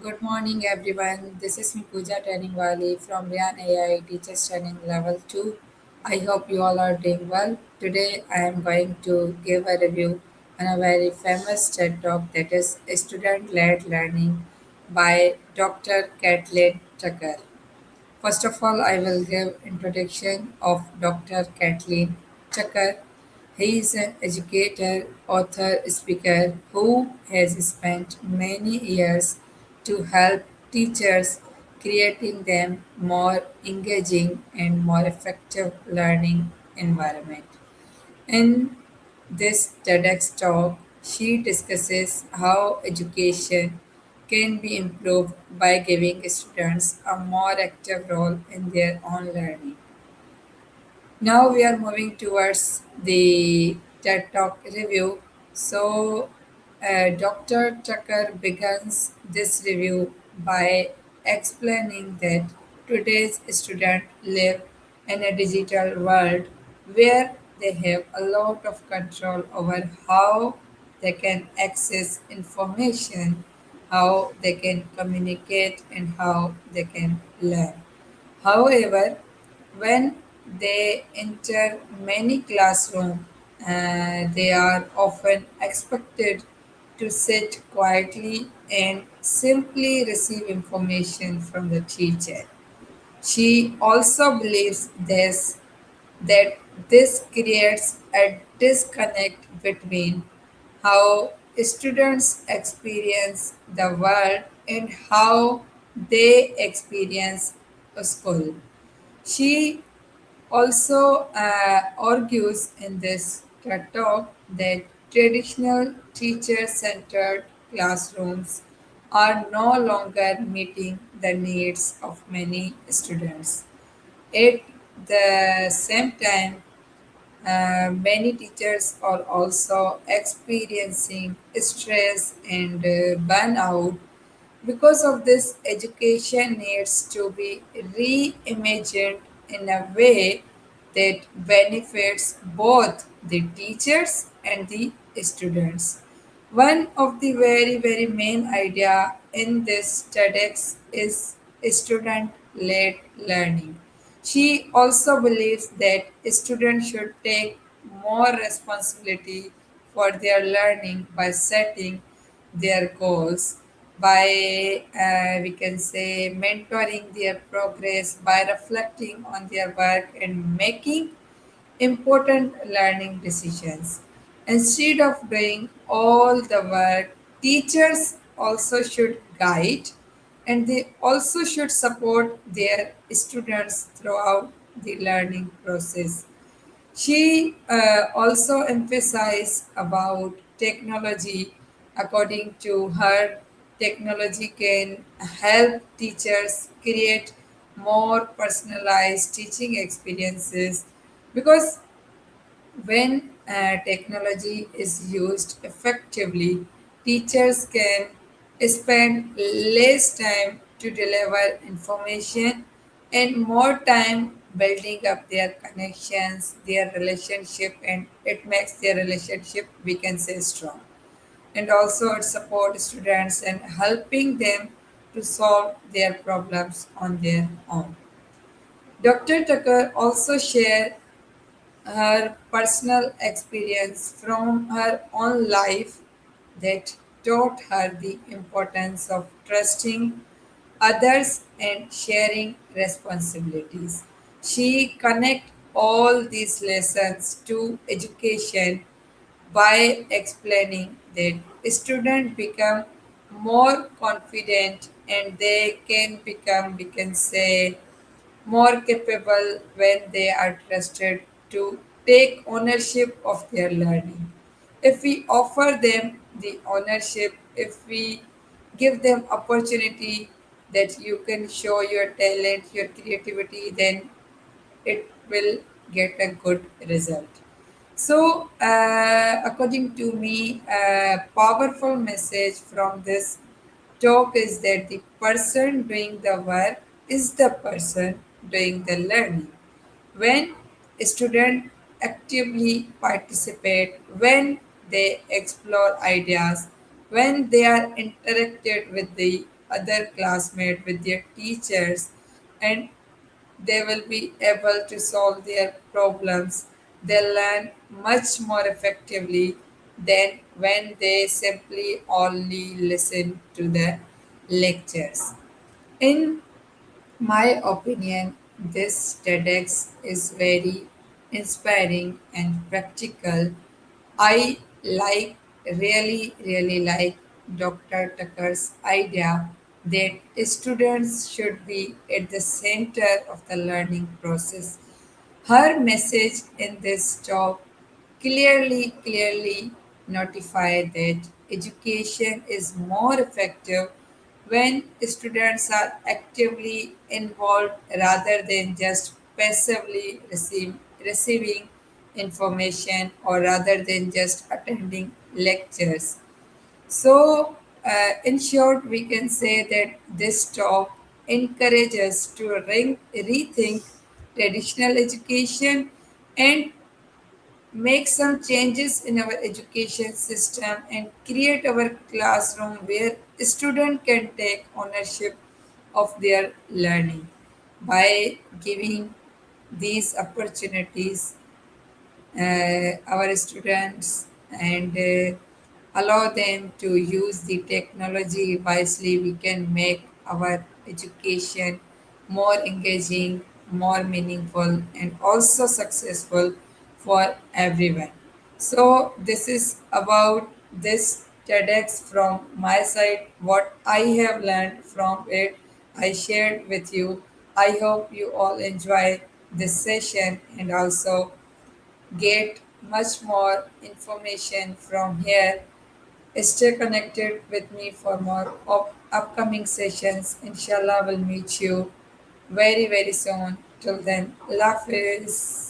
Good morning, everyone. This is me, Pooja Wali from Ryan AI Teachers Training Level 2. I hope you all are doing well. Today, I am going to give a review on a very famous TED Talk that is Student Led Learning by Dr. Kathleen Tucker. First of all, I will give introduction of Dr. Kathleen Tucker. He is an educator, author, speaker who has spent many years to help teachers creating them more engaging and more effective learning environment. In this TEDx talk, she discusses how education can be improved by giving students a more active role in their own learning. Now we are moving towards the TED Talk review. Dr. Tucker begins this review by explaining that today's students live in a digital world where they have a lot of control over how they can access information, how they can communicate, and how they can learn. However, when they enter many classrooms, they are often expected to sit quietly and simply receive information from the teacher. She also believes that this creates a disconnect between how students experience the world and how they experience a school. She also argues in this TED talk that traditional teacher centered classrooms are no longer meeting the needs of many students. At the same time, many teachers are also experiencing stress and burnout. Because of this, education needs to be reimagined in a way that benefits both the teachers and the students. One of the very main idea in this TEDx is student-led learning. She also believes that students should take more responsibility for their learning by setting their goals, by we can say mentoring their progress, by reflecting on their work and making important learning decisions. Instead of doing all the work, teachers also should guide and they also should support their students throughout the learning process. She also emphasized about technology. According to her, technology can help teachers create more personalized teaching experiences because when technology is used effectively, teachers can spend less time to deliver information and more time building up their connections, their relationship, and it makes their relationship, we can say, strong. And also, it supports students and helping them to solve their problems on their own. Dr. Tucker also shared her personal experience from her own life that taught her the importance of trusting others and sharing responsibilities. She connect all these lessons to education by explaining that students become more confident and they can become, we can say, more capable when they are trusted to take ownership of their learning. If we offer them the ownership, if we give them opportunity that you can show your talent, your creativity, then it will get a good result. So, according to me, a powerful message from this talk is that the person doing the work is the person doing the learning. When students actively participate, when they explore ideas, when they are interacted with the other classmates, with their teachers, and they will be able to solve their problems. They learn much more effectively than when they simply only listen to the lectures. In my opinion, this TEDx is very inspiring and practical. I like, really like Dr. Tucker's idea that students should be at the center of the learning process. Her message in this talk clearly notify that education is more effective when students are actively involved rather than just passively receiving information, or rather than just attending lectures. So, in short, we can say that this talk encourages to rethink traditional education and make some changes in our education system and create our classroom where student can take ownership of their learning. By giving these opportunities our students, and allow them to use the technology wisely, we can make our education more engaging, more meaningful, and also successful for everyone. So, this is about this TEDx from my side. What I have learned from it, I shared with you. I hope you all enjoy this session and also get much more information from here. Stay connected with me for more upcoming sessions. Inshallah, we'll meet you very soon. Till then, Allah Hafiz.